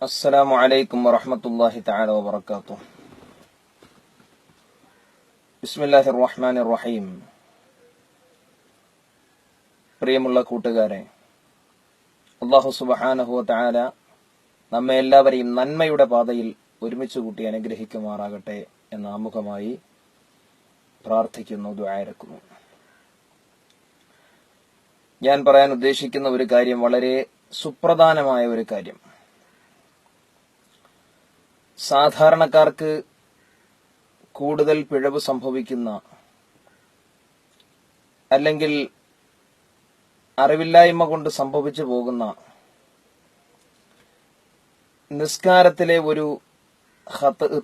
السلام عليكم ورحمة الله تعالى وبركاته. بسم الله الرحمن الرحيم. പ്രിയമുള്ള കൂട്ടുകാരെ, അല്ലാഹു സുബ്ഹാനഹു വ തആല നമ്മെ എല്ലാവരെയും നന്മയുടെ പാതയിൽ ഒരുമിച്ച് കൂട്ടി അനുഗ്രഹിക്കുമാറാകട്ടെ എന്ന് ആമുഖമായി പ്രാർത്ഥിക്കുന്നു, ദുആയിരക്കുന്നു. ഞാൻ പറയാൻ ഉദ്ദേശിക്കുന്ന ഒരു കാര്യം വളരെ സുപ്രധാനമായ ഒരു കാര്യം. സാധാരണക്കാർക്ക് കൂടുതൽ പിഴവ് സംഭവിക്കുന്ന, അല്ലെങ്കിൽ അറിവില്ലായ്മ കൊണ്ട് സംഭവിച്ചു പോകുന്ന നിസ്കാരത്തിലെ ഒരു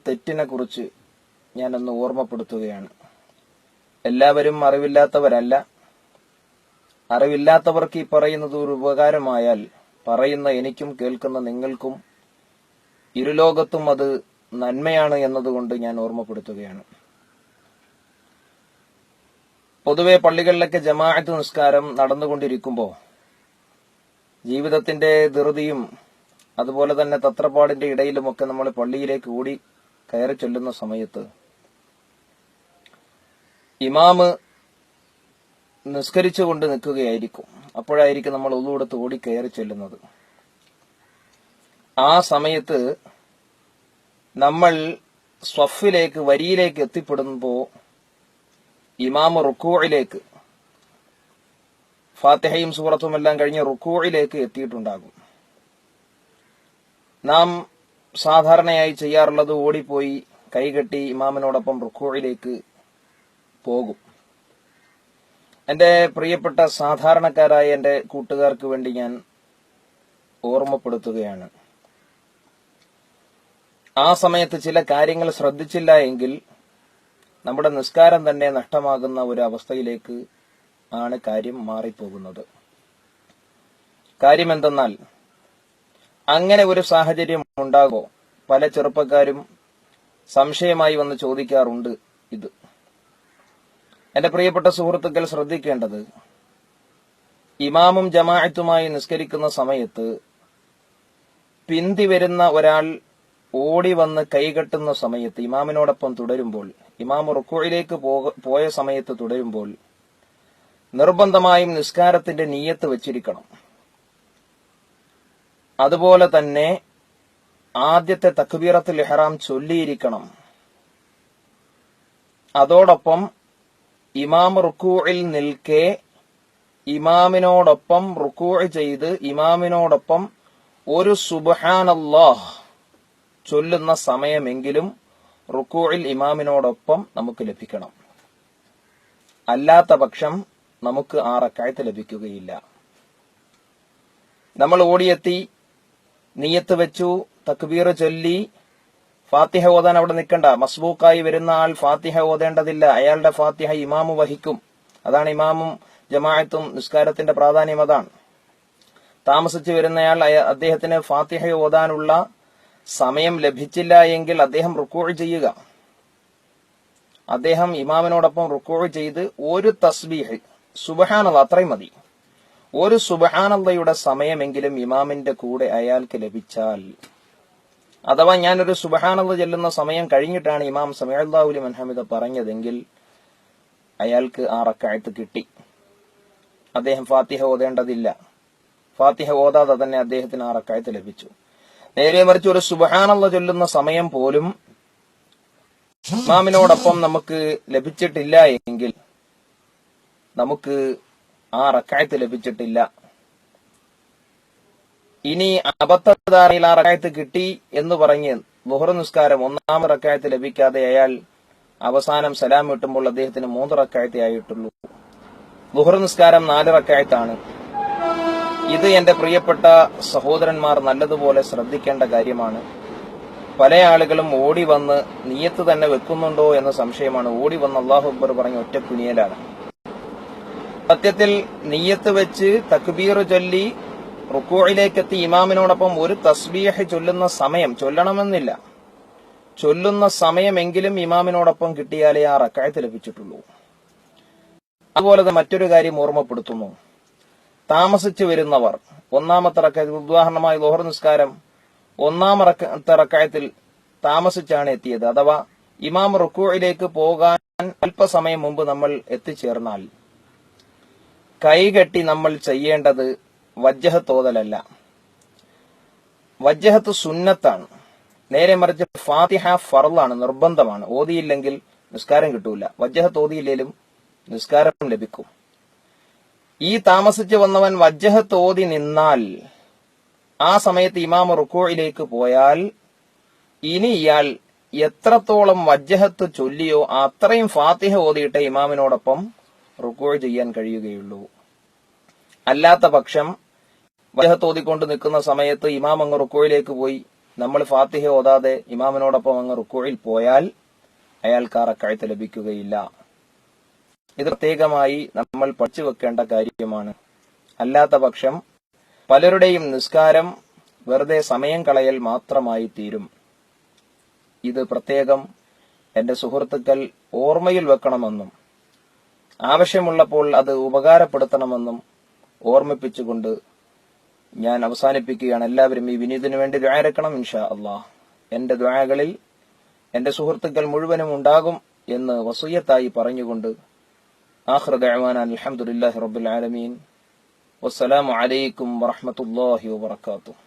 തെറ്റിനെ കുറിച്ച് ഞാനൊന്ന് ഓർമ്മപ്പെടുത്തുകയാണ്. എല്ലാവരും അറിവില്ലാത്തവരല്ല. അറിവില്ലാത്തവർക്ക് ഈ പറയുന്നത് ഒരു ഉപകാരമായാൽ പറയുന്ന എനിക്കും കേൾക്കുന്ന നിങ്ങൾക്കും ഇരുലോകത്തും അത് നന്മയാണ് എന്നതുകൊണ്ട് ഞാൻ ഓർമ്മപ്പെടുത്തുകയാണ്. പൊതുവെ പള്ളികളിലൊക്കെ ജമാഅത്ത് നിസ്കാരം നടന്നുകൊണ്ടിരിക്കുമ്പോൾ ജീവിതത്തിന്റെ ധൃതിയും അതുപോലെ തന്നെ തത്രപ്പാടിന്റെ ഇടയിലുമൊക്കെ നമ്മൾ പള്ളിയിലേക്ക് ഓടി കയറി ചെല്ലുന്ന സമയത്ത് ഇമാമ് നിസ്കരിച്ചുകൊണ്ട് നിൽക്കുകയായിരിക്കും. അപ്പോഴായിരിക്കും നമ്മൾ ഒന്നുകൂടത്ത് ഓടി കയറി ചെല്ലുന്നത്. ആ സമയത്ത് നമ്മൾ സ്വഫിലേക്ക്, വരിയിലേക്ക് എത്തിപ്പെടുമ്പോൾ ഇമാമ് റുക്കൂഇലേക്ക്, ഫാത്തിഹയും സൂറത്തും എല്ലാം കഴിഞ്ഞ് റുക്കൂഇലേക്ക് എത്തിയിട്ടുണ്ടാകും. നാം സാധാരണയായി ചെയ്യാറുള്ളത് ഓടിപ്പോയി കൈകെട്ടി ഇമാമിനോടൊപ്പം റുക്കൂഇലേക്ക് പോകും. എന്റെ പ്രിയപ്പെട്ട സാധാരണക്കാരായ എന്റെ കൂട്ടുകാർക്ക് വേണ്ടി ഞാൻ ഓർമ്മപ്പെടുത്തുകയാണ്. ആ സമയത്ത് ചില കാര്യങ്ങൾ ശ്രദ്ധിച്ചില്ല എങ്കിൽ നമ്മുടെ നിസ്കാരം തന്നെ നഷ്ടമാകുന്ന ഒരു അവസ്ഥയിലേക്ക് ആണ് കാര്യം മാറിപ്പോകുന്നത്. കാര്യം എന്തെന്നാൽ, അങ്ങനെ ഒരു സാഹചര്യം ഉണ്ടാകുമോ? പല ചെറുപ്പക്കാരും സംശയമായി വന്ന് ചോദിക്കാറുണ്ട് ഇത്. എന്റെ പ്രിയപ്പെട്ട സുഹൃത്തുക്കൾ ശ്രദ്ധിക്കേണ്ടത്, ഇമാമും ജമാഅത്തുമായി നിസ്കരിക്കുന്ന സമയത്ത് പിന്തി വരുന്ന ഒരാൾ ഓടി വന്ന് കൈകെട്ടുന്ന സമയത്ത് ഇമാമിനോടൊപ്പം തുടരുമ്പോൾ, ഇമാം റുക്കൂഇലേക്ക് പോയ സമയത്ത് തുടരുമ്പോൾ നിർബന്ധമായും നിസ്കാരത്തിന്റെ നിയ്യത്ത് വെച്ചിരിക്കണം. അതുപോലെ തന്നെ ആദ്യത്തെ തക്ബീറത്തുൽ ഇഹ്റാം ചൊല്ലിയിരിക്കണം. അതോടൊപ്പം ഇമാം റുക്കൂഇൽ നിൽക്കെ ഇമാമിനോടൊപ്പം റുക്കൂഅ് ചെയ്ത് ഇമാമിനോടൊപ്പം ഒരു സുബ്ഹാനല്ലാഹ് ചൊല്ലുന്ന സമയമെങ്കിലും റുക്കൂഇൽ ഇമാമിനോടൊപ്പം നമുക്ക് ലഭിക്കണം. അല്ലാത്ത പക്ഷം നമുക്ക് ആ റക്അത്ത് ലഭിക്കുകയില്ല. നമ്മൾ ഓടിയെത്തി, നിയ്യത്ത് വെച്ചു, തക്ബീർ ചൊല്ലി, ഫാത്തിഹ ഓതാൻ അവിടെ നിൽക്കണ്ട. മസ്ബൂക്കായി വരുന്ന ആൾ ഫാത്തിഹ ഓതേണ്ടതില്ല. അയാളുടെ ഫാത്തിഹ ഇമാമു വഹിക്കും. അതാണ് ഇമാമും ജമാഅത്തും നിസ്കാരത്തിന്റെ പ്രാധാന്യം. അതാണ്. താമസിച്ചു വരുന്നയാൾ, അദ്ദേഹത്തിന് ഫാത്തിഹ ഓതാനുള്ള സമയം ലഭിച്ചില്ല എങ്കിൽ അദ്ദേഹം റുക്കൂഅ് ചെയ്യുക. അദ്ദേഹം ഇമാമിനോടൊപ്പം റുക്കൂഅ് ചെയ്ത് ഒരു തസ്ബീഹ്, സുബ്ഹാനല്ലാഹ്, അത്രയും മതി. ഒരു സുബ്ഹാനല്ലാഹയുടെ സമയമെങ്കിലും ഇമാമിന്റെ കൂടെ അയാൾക്ക് ലഭിച്ചാൽ, അഥവാ ഞാനൊരു സുബ്ഹാനല്ലാഹ് ചെല്ലുന്ന സമയം കഴിഞ്ഞിട്ടാണ് ഇമാം സമിഅല്ലാഹു ലിമൻ ഹമിദ പറഞ്ഞതെങ്കിൽ അയാൾക്ക് ആ റക്അത്ത് കിട്ടി. അദ്ദേഹം ഫാത്തിഹ ഓതേണ്ടതില്ല. ഫാത്തിഹ ഓതാതെ തന്നെ അദ്ദേഹത്തിന് ആ റക്അത്ത് ലഭിച്ചു. നേരെ മറിച്ച് ഒരു സുബ്ഹാനല്ലാഹ് ചൊല്ലുന്ന സമയം പോലും ഇമാമിനോടൊപ്പം നമുക്ക് ലഭിച്ചിട്ടില്ല എങ്കിൽ നമുക്ക് ആ റക്അത്ത് ലഭിച്ചിട്ടില്ല. ഇനി അബദ്ധധാരയിൽ ആ റക്അത്ത് കിട്ടി എന്ന് പറഞ്ഞ് ളുഹർ നിസ്കാരം ഒന്നാം റക്അത്ത് ലഭിക്കാതെ അയാൾ അവസാനം സലാം കിട്ടുമ്പോൾ അദ്ദേഹത്തിന് 3 റക്അത്തേ ആയിട്ടുള്ളൂ. ളുഹർ നിസ്കാരം 4 റക്അത്താണ്. ഇത് എന്റെ പ്രിയപ്പെട്ട സഹോദരന്മാർ നല്ലതുപോലെ ശ്രദ്ധിക്കേണ്ട കാര്യമാണ്. പല ആളുകളും ഓടി വന്ന് നിയ്യത്ത് തന്നെ വെക്കുന്നുണ്ടോ എന്ന സംശയമാണ്. ഓടി വന്ന് അല്ലാഹു അക്ബർ പറഞ്ഞ ഒറ്റ കുനിയലാണ്. സത്യത്തിൽ നിയ്യത്ത് വെച്ച് തക്ബീർ ചൊല്ലി റുക്കൂഇലേക്കെത്തി ഇമാമിനോടൊപ്പം ഒരു തസ്ബീഹ് ചൊല്ലുന്ന സമയം, ചൊല്ലണമെന്നില്ല, ചൊല്ലുന്ന സമയമെങ്കിലും ഇമാമിനോടൊപ്പം കിട്ടിയാലേ ആ റക്അത്ത് ലഭിച്ചിട്ടുള്ളൂ. അതുപോലെ തന്നെ മറ്റൊരു കാര്യം ഓർമ്മപ്പെടുത്തുന്നു. താമസിച്ചു വരുന്നവർ ഒന്നാമത്തെ റക്അത്ത്, ഉദാഹരണമായി ളുഹർ നിസ്കാരം ഒന്നാമത്തെ റക്അത്തിൽ താമസിച്ചാണ് എത്തിയത്, അഥവാ ഇമാം റുക്കൂഇലേക്ക് പോകാൻ അല്പസമയം മുമ്പ് നമ്മൾ എത്തിച്ചേർന്നാൽ കൈകെട്ടി നമ്മൾ ചെയ്യേണ്ടത് വജ്ഹത്ത് ഓതലല്ല. വജ്ഹത്ത് സുന്നത്താണ്. നേരെ മറിച്ച് ഫാത്തിഹ ഫർളാണ്, നിർബന്ധമാണ്. ഓതിയില്ലെങ്കിൽ നിസ്കാരം കിട്ടൂല. വജ്ഹത്ത് ഓതിയില്ലേലും നിസ്കാരം ലഭിക്കും. ഈ താമസിച്ചു വന്നവൻ വജ്ഹത്ത് ഓതി നിന്നാൽ ആ സമയത്ത് ഇമാം റുക്കൂഇലേക്ക് പോയാൽ ഇനി ഇയാൾ എത്രത്തോളം വജ്ഹത്ത് ചൊല്ലിയോ അത്രയും ഫാത്തിഹ ഓതിയിട്ട് ഇമാമിനോടൊപ്പം റുക്കൂഅ് ചെയ്യാൻ കഴിയുകയുള്ളൂ. അല്ലാത്ത പക്ഷം വജ്ഹത്ത് ഓതിക്കൊണ്ട് നിൽക്കുന്ന സമയത്ത് ഇമാം അങ്ങ് റുക്കൂഇലേക്ക് പോയി നമ്മൾ ഫാത്തിഹ ഓതാതെ ഇമാമിനോടൊപ്പം അങ്ങ് റുക്കൂഇൽ പോയാൽ അയാൾക്ക് ആ റക്അത്ത് ലഭിക്കുകയില്ല. ഇത് പ്രത്യേകമായി നമ്മൾ പഠിച്ചു വെക്കേണ്ട കാര്യമാണ്. അല്ലാത്ത പക്ഷം പലരുടെയും നിസ്കാരം വെറുതെ സമയം കളയൽ മാത്രമായി തീരും. ഇത് പ്രത്യേകം എന്റെ സുഹൃത്തുക്കൾ ഓർമ്മയിൽ വെക്കണമെന്നും ആവശ്യമുള്ളപ്പോൾ അത് ഉപകാരപ്പെടുത്തണമെന്നും ഓർമ്മിപ്പിച്ചുകൊണ്ട് ഞാൻ അവസാനിപ്പിക്കുകയാണ്. എല്ലാവരും ഈ വിനീതിനു വേണ്ടി ദുആ ഇറക്കണം ഇൻഷാ അല്ലാഹ്. എന്റെ ദുആകളിൽ എന്റെ സുഹൃത്തുക്കൾ മുഴുവനും ഉണ്ടാകും എന്ന് വസിയത്തായി പറഞ്ഞുകൊണ്ട് ആഖിറു ദഅ്വാനാ അൽഹംദുലില്ലാഹി റബ്ബിൽ ആലമീൻ. വസ്സലാമു അലൈക്കും വറഹ്മത്തുള്ളാഹി വബറകാതുഹു.